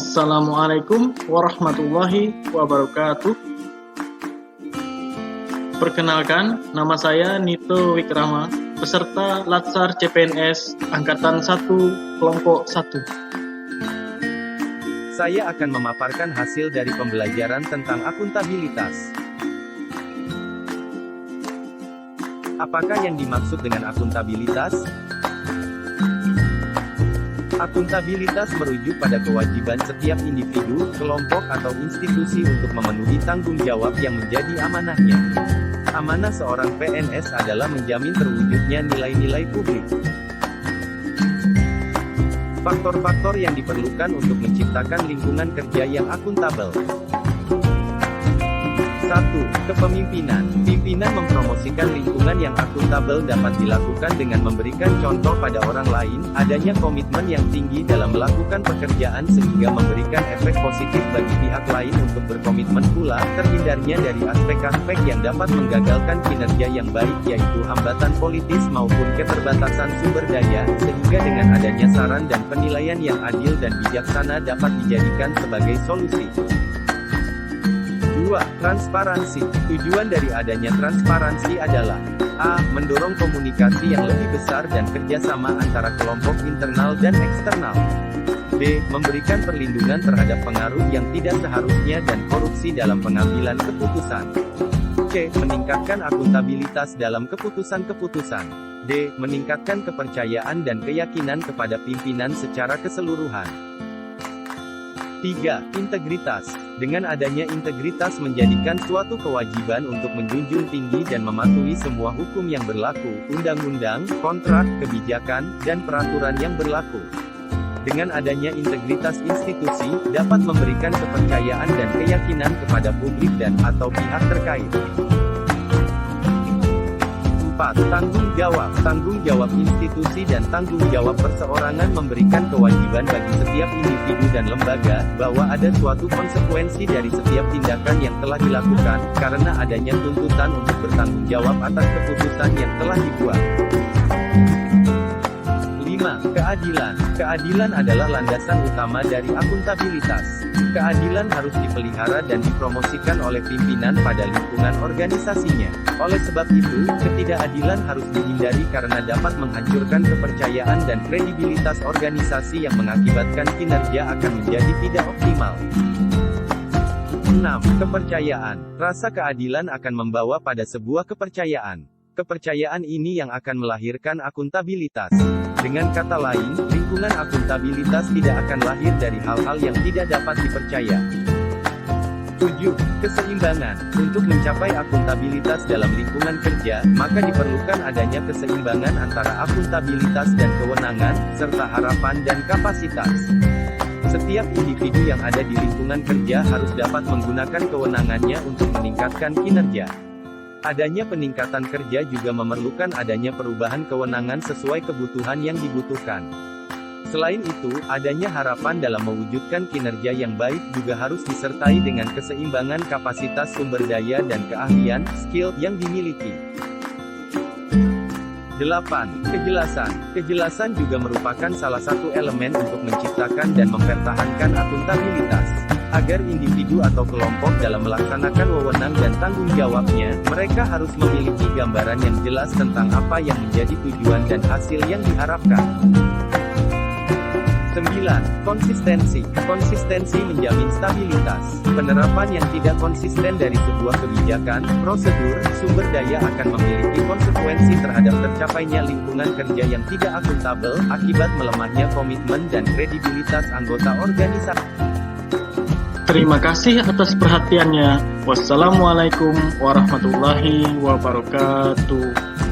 Assalamualaikum warahmatullahi wabarakatuh. Perkenalkan, nama saya Nito Wikrama, peserta Latsar CPNS Angkatan 1 Kelompok 1. Saya akan memaparkan hasil dari pembelajaran tentang akuntabilitas. Apakah yang dimaksud dengan akuntabilitas? Akuntabilitas merujuk pada kewajiban setiap individu, kelompok, atau institusi untuk memenuhi tanggung jawab yang menjadi amanahnya. Amanah seorang PNS adalah menjamin terwujudnya nilai-nilai publik. Faktor-faktor yang diperlukan untuk menciptakan lingkungan kerja yang akuntabel. 1. Kepemimpinan. Pimpinan mempromosikan lingkungan yang akuntabel dapat dilakukan dengan memberikan contoh pada orang lain, adanya komitmen yang tinggi dalam melakukan pekerjaan sehingga memberikan efek positif bagi pihak lain untuk berkomitmen pula, terhindarnya dari aspek-aspek yang dapat menggagalkan kinerja yang baik yaitu hambatan politis maupun keterbatasan sumber daya, sehingga dengan adanya saran dan penilaian yang adil dan bijaksana dapat dijadikan sebagai solusi. 2. Transparansi. Tujuan dari adanya transparansi adalah A. Mendorong komunikasi yang lebih besar dan kerjasama antara kelompok internal dan eksternal. B. Memberikan perlindungan terhadap pengaruh yang tidak seharusnya dan korupsi dalam pengambilan keputusan. C. Meningkatkan akuntabilitas dalam keputusan-keputusan. D. Meningkatkan kepercayaan dan keyakinan kepada pimpinan secara keseluruhan. 3. Integritas. Dengan adanya integritas menjadikan suatu kewajiban untuk menjunjung tinggi dan mematuhi semua hukum yang berlaku, undang-undang, kontrak, kebijakan, dan peraturan yang berlaku. Dengan adanya integritas institusi, dapat memberikan kepercayaan dan keyakinan kepada publik dan atau pihak terkait. 4. Tanggung jawab. Tanggung jawab institusi dan tanggung jawab perseorangan memberikan kewajiban bagi setiap individu dan lembaga, bahwa ada suatu konsekuensi dari setiap tindakan yang telah dilakukan, karena adanya tuntutan untuk bertanggung jawab atas keputusan yang telah dibuat. 5. Keadilan. Keadilan adalah landasan utama dari akuntabilitas. Keadilan harus dipelihara dan dipromosikan oleh pimpinan pada lingkungan organisasinya. Oleh sebab itu, ketidakadilan harus dihindari karena dapat menghancurkan kepercayaan dan kredibilitas organisasi yang mengakibatkan kinerja akan menjadi tidak optimal. 6. Kepercayaan. Rasa keadilan akan membawa pada sebuah kepercayaan. Kepercayaan ini yang akan melahirkan akuntabilitas. Dengan kata lain, lingkungan akuntabilitas tidak akan lahir dari hal-hal yang tidak dapat dipercaya. 7. Keseimbangan. Untuk mencapai akuntabilitas dalam lingkungan kerja, maka diperlukan adanya keseimbangan antara akuntabilitas dan kewenangan, serta harapan dan kapasitas. Setiap individu yang ada di lingkungan kerja harus dapat menggunakan kewenangannya untuk meningkatkan kinerja. Adanya peningkatan kerja juga memerlukan adanya perubahan kewenangan sesuai kebutuhan yang dibutuhkan. Selain itu, adanya harapan dalam mewujudkan kinerja yang baik juga harus disertai dengan keseimbangan kapasitas sumber daya dan keahlian, skill, yang dimiliki. 8. Kejelasan. Kejelasan juga merupakan salah satu elemen untuk menciptakan dan mempertahankan akuntabilitas. Agar individu atau kelompok dalam melaksanakan wewenang dan tanggung jawabnya, mereka harus memiliki gambaran yang jelas tentang apa yang menjadi tujuan dan hasil yang diharapkan. 9. Konsistensi. Konsistensi menjamin stabilitas. Penerapan yang tidak konsisten dari sebuah kebijakan, prosedur, sumber daya akan memiliki konsekuensi terhadap tercapainya lingkungan kerja yang tidak akuntabel, akibat melemahnya komitmen dan kredibilitas anggota organisasi. Terima kasih atas perhatiannya. Wassalamualaikum warahmatullahi wabarakatuh.